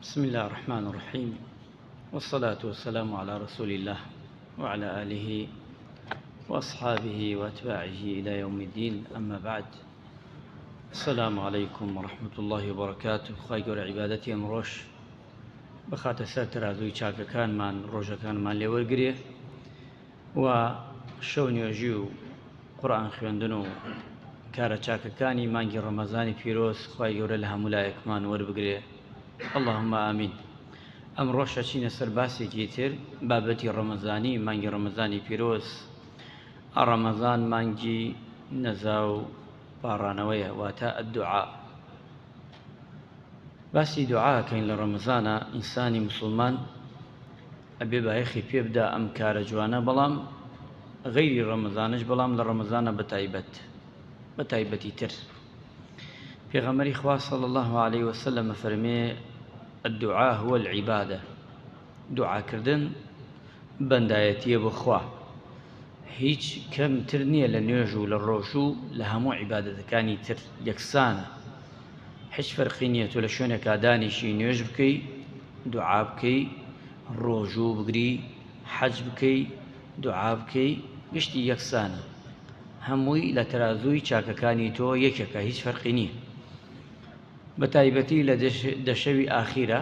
بسم الله الرحمن الرحيم، والصلاة والسلام على رسول الله وعلى آله وأصحابه وأتباعه إلى يوم الدين. أما بعد، السلام عليكم ورحمة الله وبركاته. خير عبادتي مروش بخات ساتر عزوي شاكا كان من روجا كان من لورقري وشون يجيو قرآن خوندنو كارا شاكا كاني مانجي رمضاني فيروس خير لها ملايك مان وربقري. اللهم آمين. ئەم ڕۆژەچینە سەر باسێکی تر بابەتی ڕەمەزانی، مانگی ڕەمەزانی پیرۆز. ڕەمەزان مانگی نەزا و پاڕانەوەیە، واتە ئەدوعا. باسی دوعاکەین لە ڕەمەزانە. ئینسانی موسڵمان ئەبێ بایەخی پێ بدا ئەم کارە جوانە، بەڵام غەیری ڕەمەزانش، بەڵام لە ڕەمەزانە بەتایبەتی تر. پێغەمبەری خوا صلی الله عليه وسلم فەرمێ الدعاء هو العبادة. دعا كردن بندایەتیە بۆ خوا، هیچ کەمتر نییە لە نوێژ و لە ڕۆژ و لە هەموو عیبادەتەکانی تر یەکسانە. هیچ فەرقی نییە تۆ لە شوێنێکا دانیشی نوێژ بکەی، دوعا بکەی، ڕۆژوو بگری، حەج بکەی، دوعا بکەی، گشتی یەکسانە. هەمووی لە تەرازووی چاکەکانی تۆ یەکێکە، هیچ فەرقی نییە. بەتایبەتی لە دەشەوی ئاخیرە،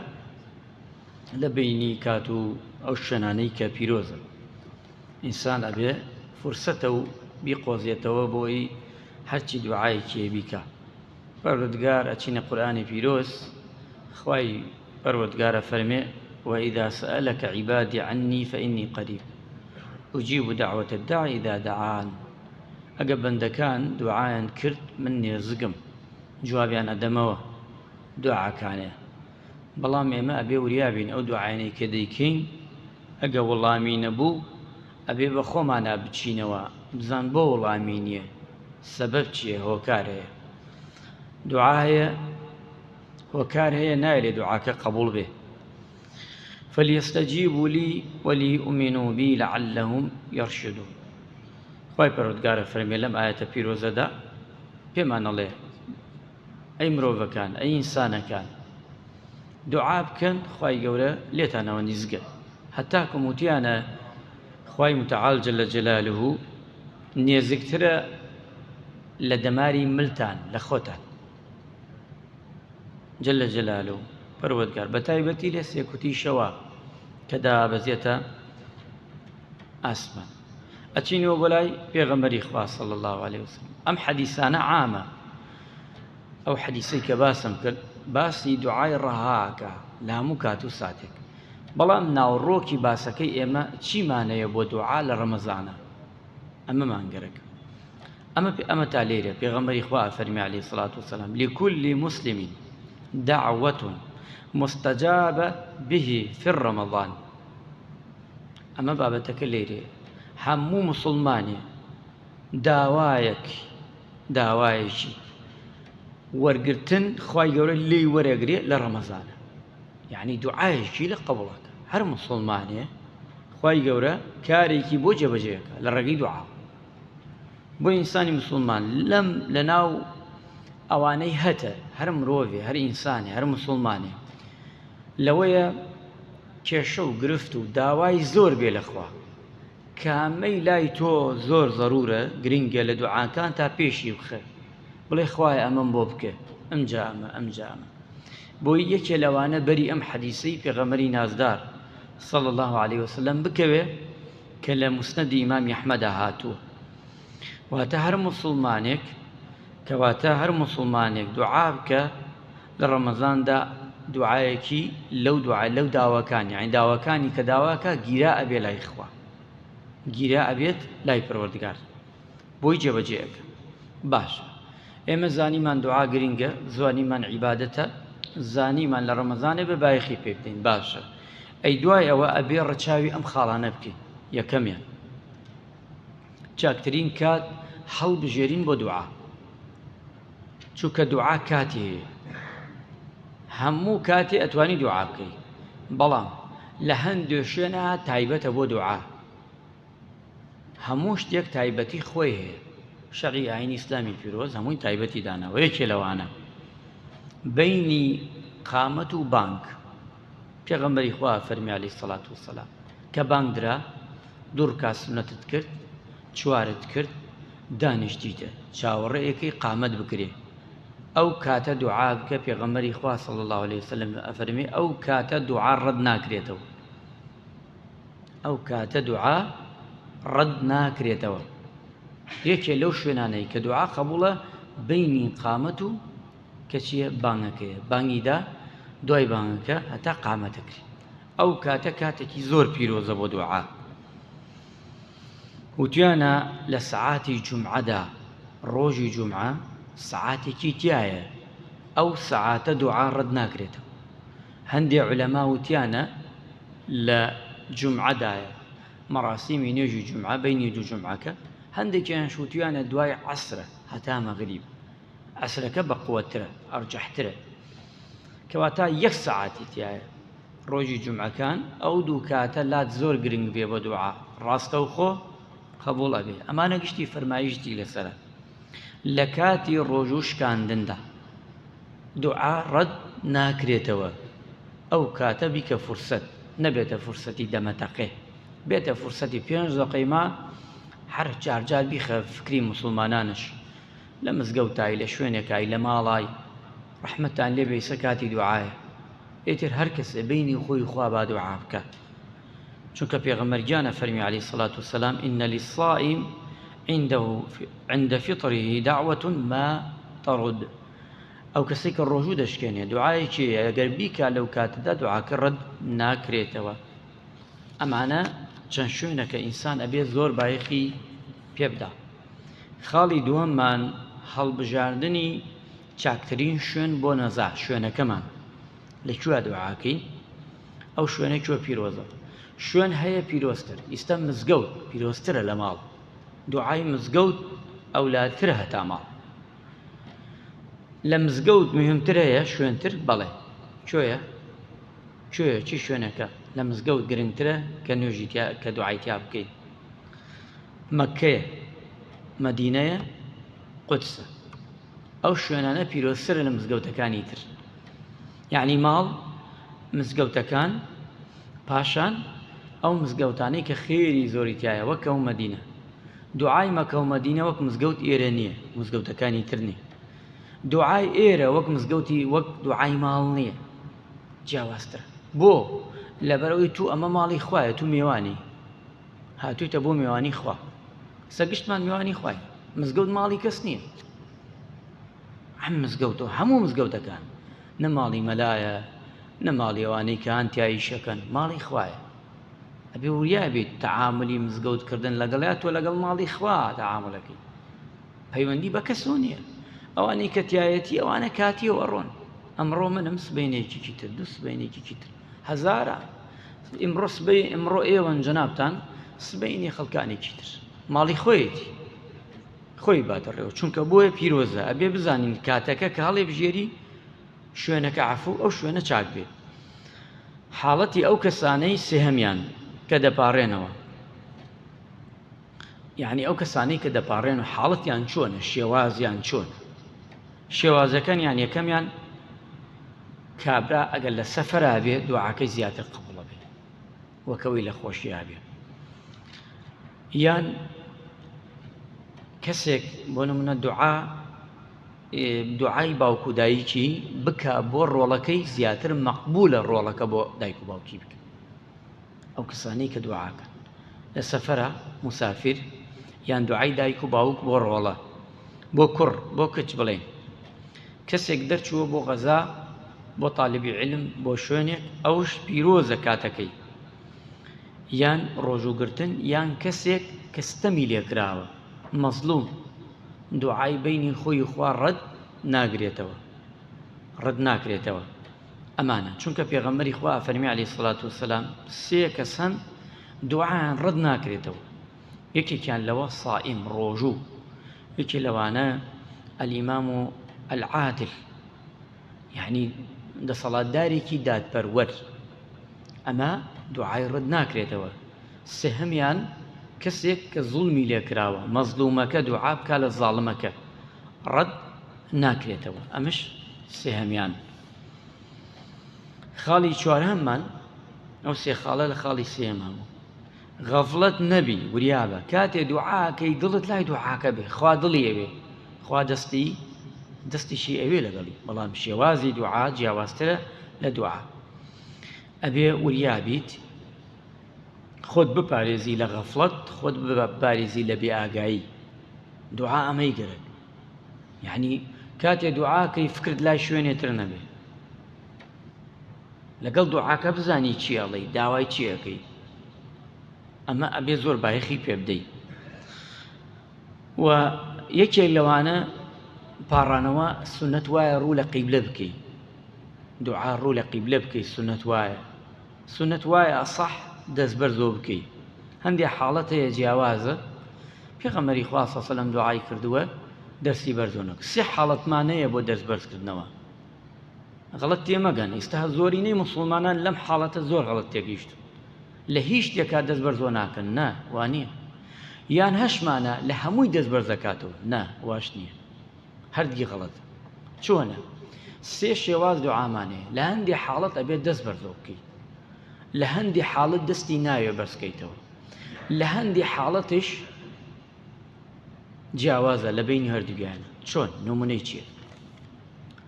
لە بینی کات و ئەو شوێنانەی کە پیرۆزن، ئینسان ئەبێ فرسەتە و بیقۆزێتەوە بۆی هەرچی دوعایەکی بیکە. پەروەردگار ئەچینە قورئانی پیرۆز، خوای پەروەردگارە فەرمێ وإذا سألك عبادي عني فإني قريب أجيب دعوة الداعي إذا دعان. ئەگە بەندەکان دوعایان کرد، من نێزگم، جوابیان ئەدەمەوە دوعاکانێ. بەڵام ئێمە ئەبێ وریابین ئەو دوعاینەی کە دەیکەین، ئەگە وەڵامی نەبوو ئەبێ بە خۆمانە بچینەوە، بزان بۆ وەڵامی نییە، سەبەب چییە، هۆکار هەیە. دوعا هەیە، هۆکار هەیە، نایە دوعاکە قبوڵ بێ. فليستجيبوا لي وليؤمنوا بي لعلهم يرشدون. خوای پەروەردگارە فەرمێ لەم ئایەتە پیرۆزەدا پێمان ئەڵێ ئەی مرۆڤەکان، ئەی ئینسانەکان، دوعا بکەن، خوای گەورە لێتانەوە نیزگە. هەتاکم وتیانە خوای متعال جەلە جەلالوه نێزکترە لە دەماری ملتان، لە خۆتان. جەلە جەلالوه پەروەردگار بەتایبەتی لە سێکوتی شەوە کە دابەزێتە ئاسمان. ئەچینەوە بۆ لای پێغەمبەری خوا صلی الله عليه وسلم. ئەم حەدیسانە عامە. ئەو حەدیسەی کە باسم کرد باسی دوعای ڕەهاکە لە هەموو کات و ساتێک، بەڵام ناوڕۆکی باسەکەی ئێمە چیمانەیە بۆ دوعا لە ڕەمەزانە، ئەمەمان گەرەکە. ئەمە تا لێرە پێغەمبەری خوا فەرمی عەلەیهی السەڵاتو وەسەلام لكل مسلم دعوة مستجابة به في الرمضان. ئەمە بابەتەکە لێرێ. هەموو موسڵمانێ داوایەکی وەرگرتن خوای گەورە لێی وەرەگرێ لە ڕەمەزانە، یعنی دوعایەکی لە قبوڵەکە. هەر موسڵمانێ خوای گەورە کارێکی بۆ جێبەجێەکە لە ڕێگەی دوعا. بۆ ئینسانی موسڵمان لە ناو ئەوانەی هەتە، هەر مرۆڤێ، هەر ئینسانێ، هەر موسڵمانێ، لەوەیە کێشە و گرفت و داوای زۆر بێ لە خوا، کامەی لای تۆ زۆر ضرورە، گرنگە لە دوعاکان تا پێشی بخە، بڵێ خوایە ئەمەم بۆ بکە، ئەمجا ئەمە. بۆی یەکێ لەوانە بەری ئەم حەدیسەی پێغەمبەری نازدار صلی الله عليه وسلم بکەوێ کە لە موسنەدی ئیمامی ئەحمەدا هاتووە. واتە هەر موسڵمانێک دوعا بکە لە ڕەمەزاندا، دوعایەکی لەو داواکان، یعنی داواکانی کە داواکە گیرا ئەبێ لای خوا، گیرا ئەبێت لای پەروەردگار، بۆی جێبەجێەکە. باشە، ئێمە زانیمان دوعا گرنگە، زانیمان عیبادەتە، زانیمان لە ڕەمەزانێ بە بایەخی پێ بدەین. باشە، ئەی دوای ئەوە ئەبێ ڕەچاوی ئەم خاڵانە بکەین. یەکەمیان چاکترین کات هەڵبژێرین بۆ دوعا، چونکە دوعا کاتی هەیە، هەموو کاتێ ئەتوانی دوعا بکەی، بەڵام لە هەندێک شوێنە تایبەتە بۆ دوعا. هەموو شتێک تایبەتی خۆی هەیە. شەڕی ئاینی ئیسلامی پیرۆز هەمووی تایبەتی داناوە. یەکێ لەوانە بینی قامەت و بانگ پێغەمبەری خوا فەرمی عەلەیهی سەڵات وەسەلام کە بانگ درا دوو ڕکات سونەتت کرد چوارت کرد دانیشتیتە چاوەڕێیەکەی قامەت بکرێ ئەو کاتە دوعا بکە پێغەمبەری خوا صلی الله علیه وسلم ئەفەرمێ ئەو کاتە دوعا ڕەت ناکرێتەوە ئەو کاتە دوعا ڕەت ناکرێتەوە یەکێ لەو شوێنانەی کە دوعا قەبوڵە بینی قامەت و کە چییە بانگەکەیە بانگیدا دوای بانگەکە هەتا قامەتەکری ئەو کاتە کاتێکی زۆر پیرۆزە بۆ دوعا وتیانە لە سەعاتی جومعەدا ڕۆژی جومعە سەعاتێکی تایە ئەو سەعاتە دوعا ڕەت ناکرێتەوە هەندێک عولەما وتیانە لە جومعەدایە مەراسیمی نوێژی جومعە بینی دوو جومعەکە هەندێکیان شوتیانە دوای عەسرە هەتا مەغریب عەسرەکە بەقووەترە ئەرجەحترە کەواتە یەک سەعاتی تایە ڕۆژی جومعەکان ئەو دوو کاتە لات زۆر گرنگ بێ بە دوعا ڕاستەوخۆ قبول ئەبێ ئەمانە گشتی فەرمایشتی لەسەرە لە کاتی ڕۆژ و شکاندندا دوعا ڕەت ناکرێتەوە ئەو کاتە بیکە فورسەت نەبێتە فورسەتی دەمەتەقێ بێتە فورسەتی 5 دقەیما هەر جارجار بیخە فکری موسڵمانانش لە مزگەوتای لە شوێنێکای لە ماڵای ڕەحمەتان لێ بێ کاتی دوعایە ئێتر هەر کەسێ بینی خۆی خوا با دوعا بکە چونکە پێغەمبەر گیانە فەرمی عەلەیهی سەڵات وسەلام ئین للصائم عند فطره دعوة ما ترد ئەو کەسێک کە ڕۆژوو دەشکێنێ دوعایەکی ئەگەر بیکا لەو کاتەدا دوعاکە ڕەت ناکرێتەوە ئەمانە چەند شوێنەکە ئینسان ئەبێ زۆر بایەخی پێ بدا خاڵی دووەممان هەڵبژاردننی چاکترین شوێن بۆ نەزا شوێنەکەمان لەکوێ دوعاکەین ئەو شوێنە کوێ پیرۆزە شوێن هەیە پیرۆزتر ئیستا مزگەوت پیرۆزترە لە ماڵ دوعای مزگەوت ئەولاترە هەتا ماڵ لە مزگەوت مهمتر هەیە شوێنتر بەڵێ کوێیە چی شوێنەکە لە مزگەوت گرنگترە کە نوێژی کە دوعای تیا بکەین مەککەیە مەدینەیە قودسە ئەو شوێنانە پیرۆزترە لە مزگەوتەکانی تر یعنی ماڵ مزگەوتەکان پاشان ئەو مزگەوتانەی کە خێری زۆری تایە وەک ئەو مەدینە دوعای مەکە و مەدینە وەک مزگەوت ئێرە نییە مزگەوتەکانی تر نییە دوعای ئێرە وەک مزگەوتی وەک دوعای ماڵ نییە جیاوازترە بۆ لەبەرەوەی تو ئەمە ماڵی خوایە تو میوانی هاتوویتە بۆ میوانی خوا سەگشتمان میوانی خوای مزگەوت ماڵی کەس نییە هەم مزگەوتەوە هەموو مزگەوتەکان نە ماڵی مەلایە نە ماڵی ئەوانەی کە هەنتیایی شەکەن ماڵی خوایە ئەبێ وریا بێت تەعاملی مزگەوتکردن لەگەڵیا تۆ لەگەڵ ماڵی خوا تەعاملەکەی پەیوەندی بە کەسۆ نییە ئەوانەی کە تایەتی ئەوانە کاتیەوە ڕۆن ئەمڕۆ منم سبەینێکێکی تر دوو سبەینێکی تر هەزارە ئمڕۆ ئێوەن جەنابتان سبەینی خەڵکانێکی تر ماڵی خۆیەتی خۆی باتەڕێەوە چونکە بۆیە پیرۆزە ئەبێ بزانین کاتەکە کە هەڵێ بژێری شوێنەکە عەفو ئەو شوێنە چاک بێت حاڵەتی ئەو کەسانەی سێهەمیان کە دەپاڕێنەوە یعنی ئەو کەسانەی کە دەپاڕێن و حاڵەتیان چۆنە شێوازیان چۆنە شێوازەکەنیان یەکەمیان کابرا ئەگەر لە سەفەرا بێ دوعاکەی زیاتر قبوڵە بێ وەکەوەی لە خۆشییا بێ یان کەسێک بۆ نمونە دوعای باوکو دایکی بکە بۆ ڕۆڵەکەی زیاتر مەقبولە ڕۆڵەکە بۆ دایک و باوکی بکە ئەو کەسانەی کە دوعاکەن لە سەفەرە مسافر یان دوعای دایک و باوک بۆ ڕۆڵە بۆ کوڕ بۆ کچ بڵێن کەسێک دەرچووە بۆ غەزا بۆ تاالبی علم بۆ شوێنێک ئەوش پیرۆزە کاتەکەی یان ڕۆژوگرتن یان کەسێک کە ستەمی لێکراوە مەزلوم دوعای بینی خۆی خوا ڕەت ناکرێتەوە ئەمانە چونکە پێغەمبەری خوا فەرمی عەلەیهی سەڵات وسەلام سێ کەس هەن دوعایان ڕەت ناکرێتەوە یەکێکیان لەوە سائیم ڕۆژوو یەکێ لەوانە ئەلیمام العادل یعنی دەسەڵاتدارێکی دادپەروەر ئەمە دوعای ڕەت ناکرێتەوە سێهەمیان کەسێک کە زوڵمی لێکراوە مەزلومەکە دوعا بکا لە زاڵمەکە ڕەت ناکرێتەوە ئەمەش سێهەمیان خاڵی چوارهەممان ئەو سێ خاڵە لە خاڵی سێمان غەفڵەت نەبی وریابە کاتێ دوعاکەی دڵت لای دوعاکە بێ خوا دڵی ئەوێ خوا دەستیشی ئەوێ لەگەڵی بەڵام شێوازی دوعا جیاوازترە لە دوعا ئەبێ وریابیت خۆت بپارێزی لە غەفڵەت خۆت بپارێزی لە بێئاگایی دوعا ئەمەی گەرەک یعنی کاتێ دوعاکەی فکرت لای شوێنێتر نەبێ لەگەڵ دوعاکە بزانی چی ئەڵێی داوای چی ئەەکەی ئەمە ئەبێ زۆر بایەخی پێ بدەیت و یەکێک لەوانە پاڕانەوە سونەت وایە ڕوو لە قیبلە بکەی دوعا ڕوو لە قیبلە بکەی سونەت وایە ئەسەح دەست بەرزۆ بکەی هەندێک حاڵەت هەیە جیاوازە پێغەمبەری خوا سەڵ سەلەم دوعای کردووە دەستی بەرزۆ نەکە سێ حاڵەتمانەیە بۆ دەست بەرزکردنەوە غەڵەت تێمەگەن ئێستا زۆرینەی موسڵمانان لەم حاڵەتە زۆر غەڵەت تێگەیشت لە هیچ شتێکا دەست بەرزۆ ناکەن نا وانییە یان هەشمانە لە هەمووی دەست بەرز دەکاتەوە نا واش نییە هەردی غەڵەت چۆنە سێ شێواز دوعامانەیە لە هەندێک حاڵەت ئەبێت دەست بەرزۆ بکەی لە هەندێک حاڵەت دەستی ناوێ بەرزکەیتەوە لە هەندێک حاڵەتش جیاوازە لە بینی هەردووگیانە چۆن نمونەی چییە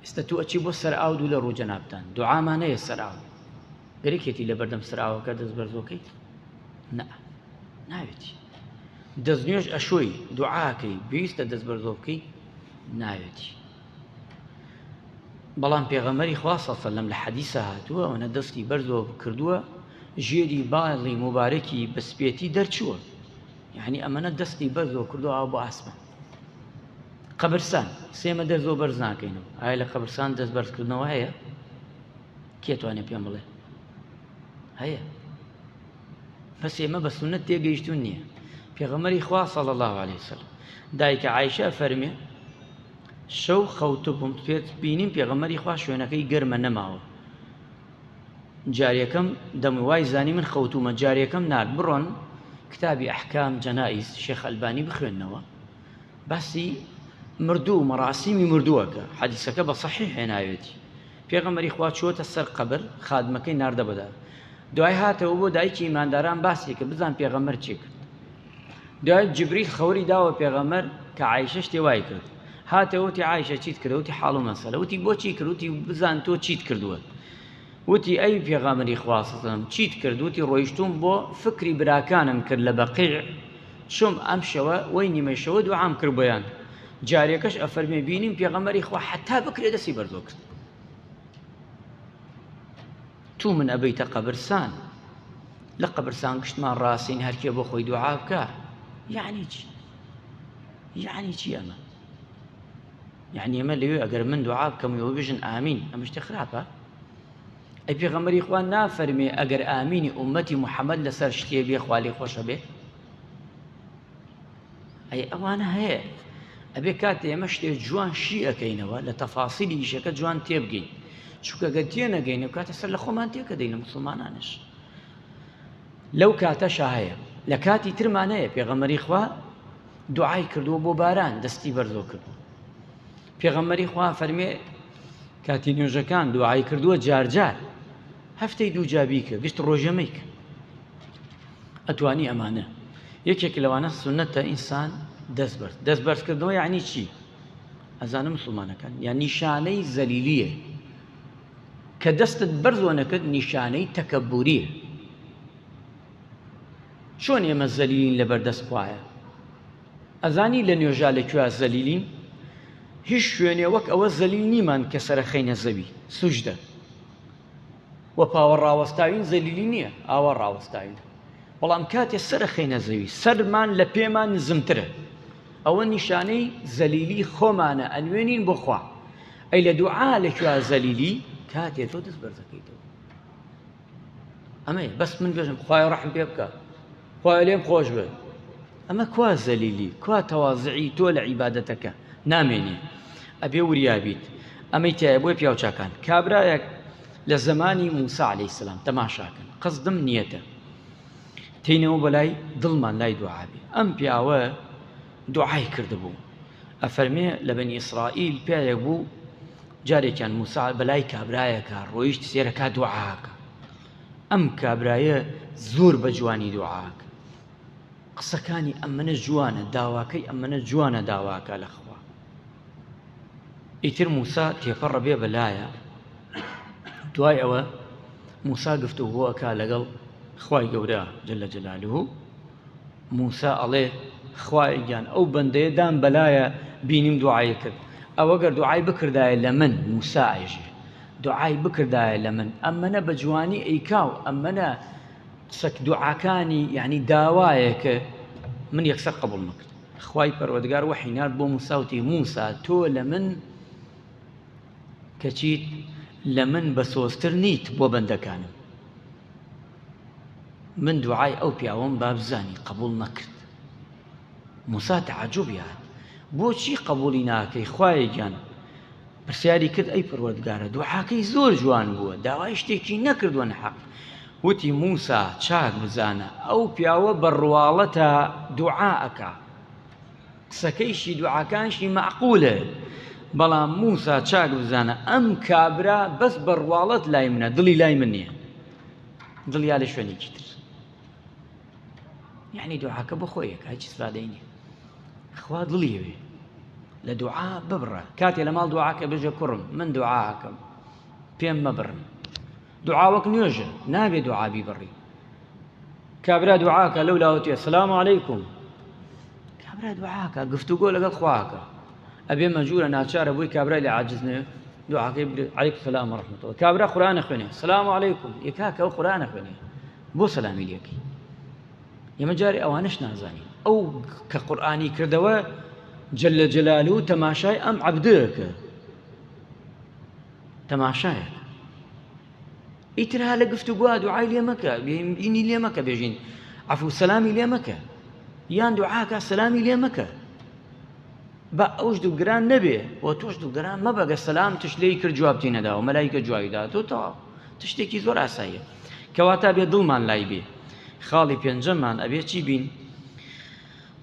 ئێستا تو ئەچی بۆ سەر ئاو دوو لە ڕوو جەنابتان دوعامانەیە سەر ئاو گەرێکێتی لە بەردەم سەر ئاوەکە دەست بەرزۆکەیت ناوێتی دەستنوێژ ئەشۆی دوعاکەی پێویستە دەست بەرزۆ بکەی ناوێتی بەڵام پێغەمبەری خوا سەڵ سەلەم لە حەدیثە هاتووە ئەوەنە دەستی بەرزۆ کردووە ژێری باڵی مبارەکی بەسپێتی دەرچووە یعنی ئەمەنە دەستی بەرزۆ کردووە ئاو بۆ ئاسمان قەبرستان سێمە دەست زۆ بەرز ناکەینەوە ئایا لە قەبرستان دەست بەرزکردنەوە هەیە کێ توانێت پێم بڵێ هەیە بەس ئێمە بە سونەت تێگەیشتون نییە پێغەمبەری خوا صلی الله علیه وسلم دایکە عایشە فەرمێ شەو خەوتبووم پێت بینیم پێغەمبەری خوا شوێنەکەی گەرمە نەماوە جاریەکەم دەموای زانی من خەوتومە جاریەکەم نات بڕۆن کتابی ئەحکام جەنائیز شێخ ئەلبانی بخوێننەوە باسی مردوو مەراسیمی مردووەکە حەدیثەکە بە صەحیح هێناوێتی پێغەمبەری خوا چووەتە سەر قەبر خادمەکەی ناردە بەدار دوای هاتەوە بۆ دایکی ئیمانداران باسی کە بزان پێغەمبەر چی کرد دوای جبریل خەوری داوە پێغەمبەر کە عایشە شتێ وای کرد هاتەوە وتی عایشە چیت کردە وتی حاڵ و مەسەلە وتی بۆچی کرد وتی بزان تۆ چیت کردووە وتی ئەی پێغەمبەری خوا سەڵام چیت کرد وتی ڕۆیشتوم بۆ فکری براکانم کرد لە بەقیع چوم ئەم شەوە وەی نیمەی شەوە دوعام کرد بۆیان جارێکەش ئەفەرمێ بینیم پێغەمبەری خوا حتا بکرێ دەستی بەرزۆ کرد تو من ئەبەیتە قەبرستان لە قەبرستان گشتمان ڕاستین هەرکێ بۆ خۆی دوعا بکە یعنی چی ئەمە یعنی ئەمە لەوێ ئەگەر من دوعا بکەم و بژن ئامین ئەمە شتێ خراپە ئەی پێغەمبەری خوا نافەرمێ ئەگەر ئامینی ئومەتی موحەممەد لەسەر شتێ بێ خوا لێی خۆشە بێ ئەی ئەوانە هەیە ئەبێ کاتێ ئێمە شتێک جوان شی ئەەکەینەوە لە تەفاسیلی ئیشەکە جوان تێبگەین چونکە گەر تێنەگەینە کاتە سەر لە خۆمان تێکە دەین لە موسڵمانانش لەو کاتەشە هەیە لە کاتی ترمان هەیە پێغەمبەری خوا دوعای کردووە بۆ باران دەستی بەرزۆ کردو پێغەمبەری خوا فەرمێ کاتی نوێژەکان دوعای کردووە جارجار هەفتەی دوو جابی کە گشت ڕۆژەمەی کە ئەتوانی ئەمانە یەکێک لەوانە سونەتە ئینسان دەست بەرزکردنەوە یعنی چی ئەزانم مسلمانەکان یان نیشانەی زەلیلیە کە دەستت بەرزۆ نەکرد نیشانەی تەکەببوریە چۆن ئێمە زەلیلین لەبەر دەست خوایە ئەزانی لە نوێژا لەکوێ زەلیلین هیچ شوێنێ وەک ئەوە زەلیل نیمان کە سەرەخەینە زەوی سوجدە و پاوە ڕاوەستاوین زەلیلی نییە ئاوا ڕاوەستاوین بەڵام کاتێ سەرەخەینە زەوی سەرمان لە پێمان نزمترە ئەوە نیشانەی زەلیلی خۆمانە ئەنوێنین بۆ خوا ئەی لە دوعا لەکوێ زەلیلی کاتێ تۆ دەست بەرزەکەیتەوە ئەمەیە بەس من بێژم خوای ڕەحم پێ بکە خوای لێم خۆش بێ ئەمە کوا زەلیلی کوا تەواضعی تۆ لە عیبادەتەکە نامێنێ ئەبێ وریابیت ئەمەی تایە بۆی پیاوچاکان کابرایەک لە زمانی موسا عەلەیهی سەلام تەماشاکەن قەسدم نیەتە تینەوە بەلای دڵمان لای دوعابێ ئەم پیاوە دوعای کردبوو ئەفەرمێ لە بەنی ئیسرائیل پیاوێک بوو جارێکیان موسا بەلای کابرایەکە ڕۆیشت سێرەکە دوعاکە. ئەم کابرایە زۆر بە جوانی دوعاکە، قسەکانی ئەمەنە جوانە، داواکەی ئەمەنە جوانە داواکە لە خوا. ئیتر موسا تێپەڕە بێ بەلایە. دوای ئەوە موسا گفتوگۆەکە لەگەڵ خوای گەورە جەلە جەلالوهو. موسا ئەڵێ خوای گیان ئەو بەندەیە دام بەلایە بینیم دوعای کرد، ئەوە گەر دوعای بکردایە لە من موسا ئایژێ دوعای بکردایە لە من ئەمەنە بە جوانی ئەیکاو ئەمەنە سەک دوعاکانی یعنی داوایەکە من یەکسەر قبول نەکرد. خوای پەروەردگار وحی نارد بۆ موسا وتی موسا تۆ لە من کەچیت لە من بە سۆزتر نیت بۆ بەندەکانم. من دوعای ئەو پیاوەم با بزانی قبول نەکرد. موسا تەعەجوب یاد بۆچی قبولی ناکەی خوای گیان؟ پرسیاری کرد ئەی پەروەردگارە دوعاکەی زۆر جوان بووە، داوای شتێکی نەکردووە نەحەق. وتی موسا چاک بزانە ئەو پیاوە بەڕواڵەتە دوعا ئەکا، قسەکەیشی دوعاکانشی معقولە، بەڵام موسا چاک بزانە ئەم کابرا بەس بەڕواڵەت لای منە، دڵی لای من نییە، دڵیا لە شوێنێکی تر. یعنی دوعاکە بۆ خۆیەکە هیچ سفادەی نییە. خوا دڵیەوێ لە دوعا ببڕە. کاتێ لە ماڵ دوعاکە بێژە کوڕم من دوعاکەم پێم مەبڕن. دوعا وەک نوێژە نابێ دوعا بیبڕی. کابرا دوعاکە لەو لاوەتێ سلام عەلەیکم، کابرا دوعاکە گفتوگۆ لەگەڵ خواکە، ئەبێ مەجبورە ناچارە بۆی کابرای لە عاجز نێ دوعاکەی عەلەیکم سەلام وەڕەحمەتوڵڵاه. کابرا قورئان ئەخوێنێ سلام عەلەیکم، یەکاکە ئەو قورئان ئەخوێنێ بۆ سەلامی لێکەی. ئێمە جارێ ئەوانەش نازانین ئەو کە قورئانی کردەوە جەلە جەلالوهو تەماشای ئەم عەبدەکە، تەماشایە. ئیتر ها لە گفتوگۆ دوعای لێ مەکە، بینی لێ مەکە، بێژین عەفو سەلامی لێ مەکە، یان دوعاکە سەلامی لێ مەکە. بە ئەوش دووگران نەبێ و تۆش دووگران مەبەگە سەلام تش لێی کرد جوابتی نەداوە مەلایکە جوابی دا تۆ تەواو تشتێکی زۆر ئاساییە. کەواتە بێ دڵمان لای بێ. خاڵی پێنجەممان ئەبێ چی بین؟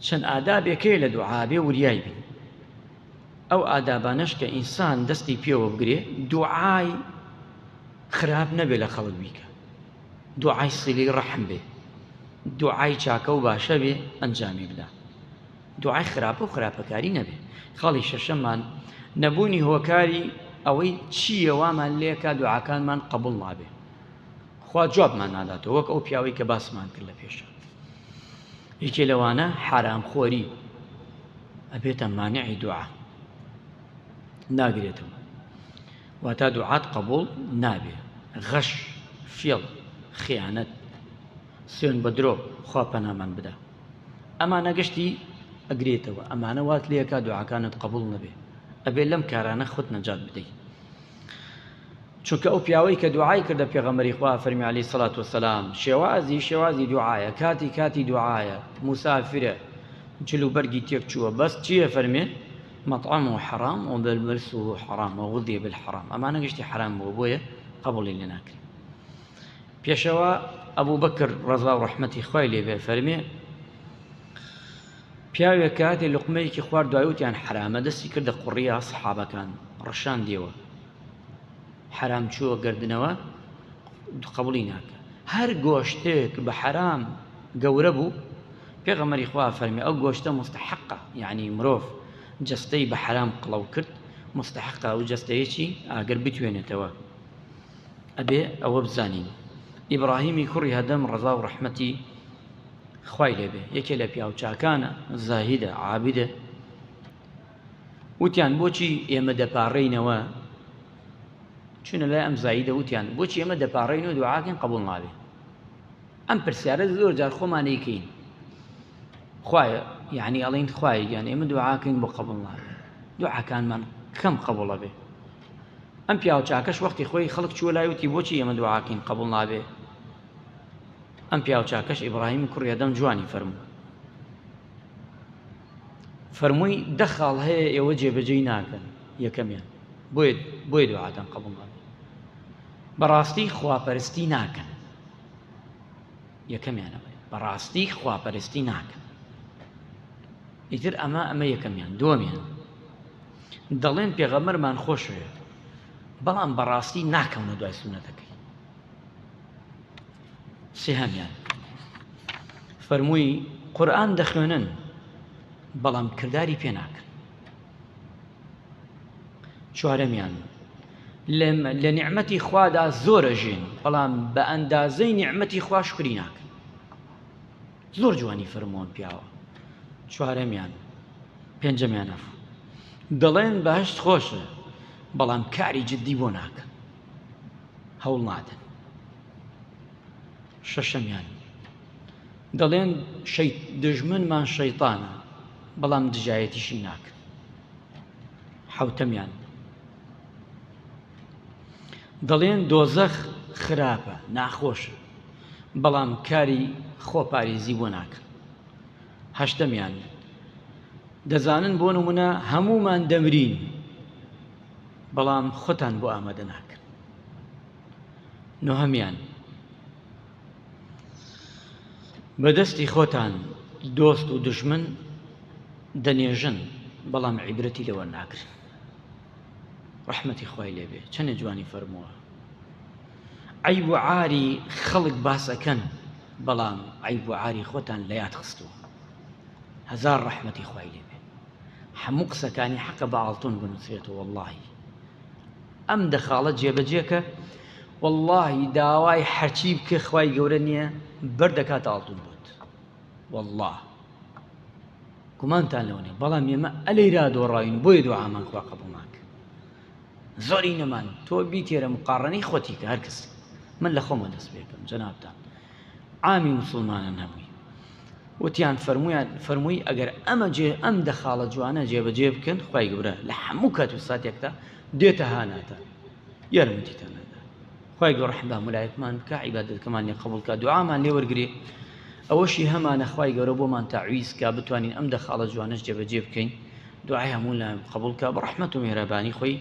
چەند ئادابێکەیە لە دوعا بێ وریای بین. ئەو ئادابانەش کە ئینسان دەستی پێوە بگرێ دوعای خراپ نەبێ لە خەڵک بیکە، دوعای سیلی ڕەحم بێ، دوعای چاکە و باشە بێ ئەنجامی بدا، دوعای خراپە و خراپەکاری نەبێ. خاڵی شەشەممان نەبوونی هۆکاری ئەوەی چییە وامان لێکا دوعاکانمان قبول نابێ، خوا جوابمان ناداتەوە، وەک ئەو پیاوەی کە باسمان کرد لە پێشە. یەکێ لەوانە حرامخۆری ئەبێتە مانعی دوعا، ناگرێتەوە، واتە دوعات قبول نابێ. غەش، فێڵ، خیانەت، سوێن بە درۆ خوا پەنامان بدا، ئەمانە گشتی ئەگرێتەوە، ئەمانە وات لێکا دوعاکانت قبول نەبێ، ئەبێ لەم کارانە خۆت نەجات بدەیت. چونکە ئەو پیاوەی کە دوعای کردە پێغەمبەری خوا فەرمی عەلەیهی سەڵات وەسەلام شێوازی دوعایە، کاتی دوعایە، موسافرە، جلوبەرگی تێک چووە، بەس چییە فەرمێ؟ مەطعەمه حەرام ومەلبەسه حەرام وغوذیە بالحەرام، ئەمانە گشتی حەرام بووە، بۆیە قبوڵی لێ ناکرێت. پێشەوە ئەبوو بەکر ڕەزا و ڕەحمەتی خوای لێبێ فەرمێ پیاوێک کاتێ لوقمەیەکی خوارد دوای وتیان حرامە، دەستی کردە قوڕیە سەحابەکان ڕەشاندیەوە، حرام چووە گردنەوە قبوڵی ناکە. هەر گۆشتێک بە حرام گەورە بوو پێغەمبەری خوا فەرمی ئەو گۆشتە مستحقە، یعنی مرۆڤ جەستەی بە حرام قڵەو کرد مستحقە ئەو جەستەیەکی ئاگەر بتوێنێتەوە. ئەبێ ئەوە بزانین. ئیبراهیمی کوڕی هەدەم ڕەزا و ڕەحمەتی خوای لێبێ یەکێ لە پیاوچاکانە، زاهیدە، عابیدە، وتیان بۆچی ئێمە دەپاڕێینەوە؟ چونە لای ئەم زاهیدە وتیان بۆچی ئێمە دەپاڕێینەوە دوعاکەین قبوڵ نابێ؟ ئەم پرسیارە زۆر جار خۆمانەیەکەین، خوایە یعنی ئەڵێن خوای گیان ئێمە دوعاکەین بۆ قبوڵ نابێ، دوعاکانمان کەم قبوڵە بێ. ئەم پیاوچاکەش وەختی خۆی خەڵک چووە لای وتی بۆچی ئێمە دوعاکەین قبوڵ نابێ؟ ئەم پیاوچاکەش ئیبراهیمی کوڕی هەدەم جوانی فەرمووی دە خاڵ هەیە ئێوە جێبەجێی ناکەن، یەکەمیان بۆیە دوعاتان قبوڵ نابێ، بەڕاستی خواپەرستی ناکەن، یەکەمیانەوەی بەڕاستی خواپەرستی ناکەن. ئیتر ئەمە یەکەمیان. دووەمیان دەڵێن پێغەمبەرمان خۆشوێ، بەڵام بەڕاستی ناکەونە دوای سونەتەکەی. سێهەمیان فەرمووی قورئان دەخوێنن بەڵام کردداری پێ ناکەن. چوارەمیان لە نیعمەتی خوادا زۆر ئەژین بەڵام بە ئەندازەی نیعمەتی خوا شکری ناکەن. زۆر جوانی فەرموون پیاوە. چوارەمیان پێنجەمیان دەڵێن بەهشت خۆشە بەڵام کاری جددی بۆ ناکەن، هەوڵ نادەن. شەشەمیان دەڵێن دژمنمان شەیطانە بەڵام دژایەتیشی ناکەن. حەوتەمیان دەڵێن دۆزەخ خراپە ناخۆشە بەڵام کاری خۆپارێزی بۆ ناکەن. هەشتەمیان دەزانن بۆ نمونە هەموومان دەمرین بەڵام خۆتان بۆ ئامادە ناکەن. نۆهەمیان بەدەستی خۆتان دۆست و دژمن دەنێژن بەڵام عیبرەتی لەوە ناگرن. ڕەحمەتی خوای لێبێ چەندە جوانی فەرمووە. عەیب و عاری خەڵک باسەکەن بەڵام عەیب و عاری خۆتان لە یاد خستووە. هەزار ڕەحمەتی خوای لێبێ. هەموو قسەکانی حەقە بە ئاڵتون بنووسێتەوە. وەڵڵاهی ئەم دەخاڵە جێبەجێکە، وەڵڵاهی داوای هەرچی بکە خوای گەورە نییە بەردەکاتە ئاڵتون بوت. وەڵڵاه گومانتان لەوە نیە، بەڵام ئێمە ئەلەیرا دۆڕاوین بۆیە دوعامان خوا قەبوڵ ناکە. زۆری نەمان تۆ بیتێرە مقارنەی خۆتی کە هەر کەس من لە خۆمە دەست پێکەم جەنابتان عامی مسڵمانان هەمووی وتیان فەرمووی ئەگەر ئەم دەخاڵە جوانە جێبەجێ بکەن خوای گەورە لە هەموو کات و ساتێکدا دێتە هاناتان یارمەتیتان نەدا. خوای گەورە ڕەحم بە مولایەتمان بکە، عیبادەتەکەمان لێ قبوڵ کە، دوعامان لێ وەرگرێ. ئەوەشی هەمانە خوای گەورە بۆمان تاعویز کە بتوانین ئەم دەخاڵە جوانەش جێبەجێ بکەین. دوعای هەموو لە قبوڵ کە بە ڕەحمەت و مێرەبانی خۆی.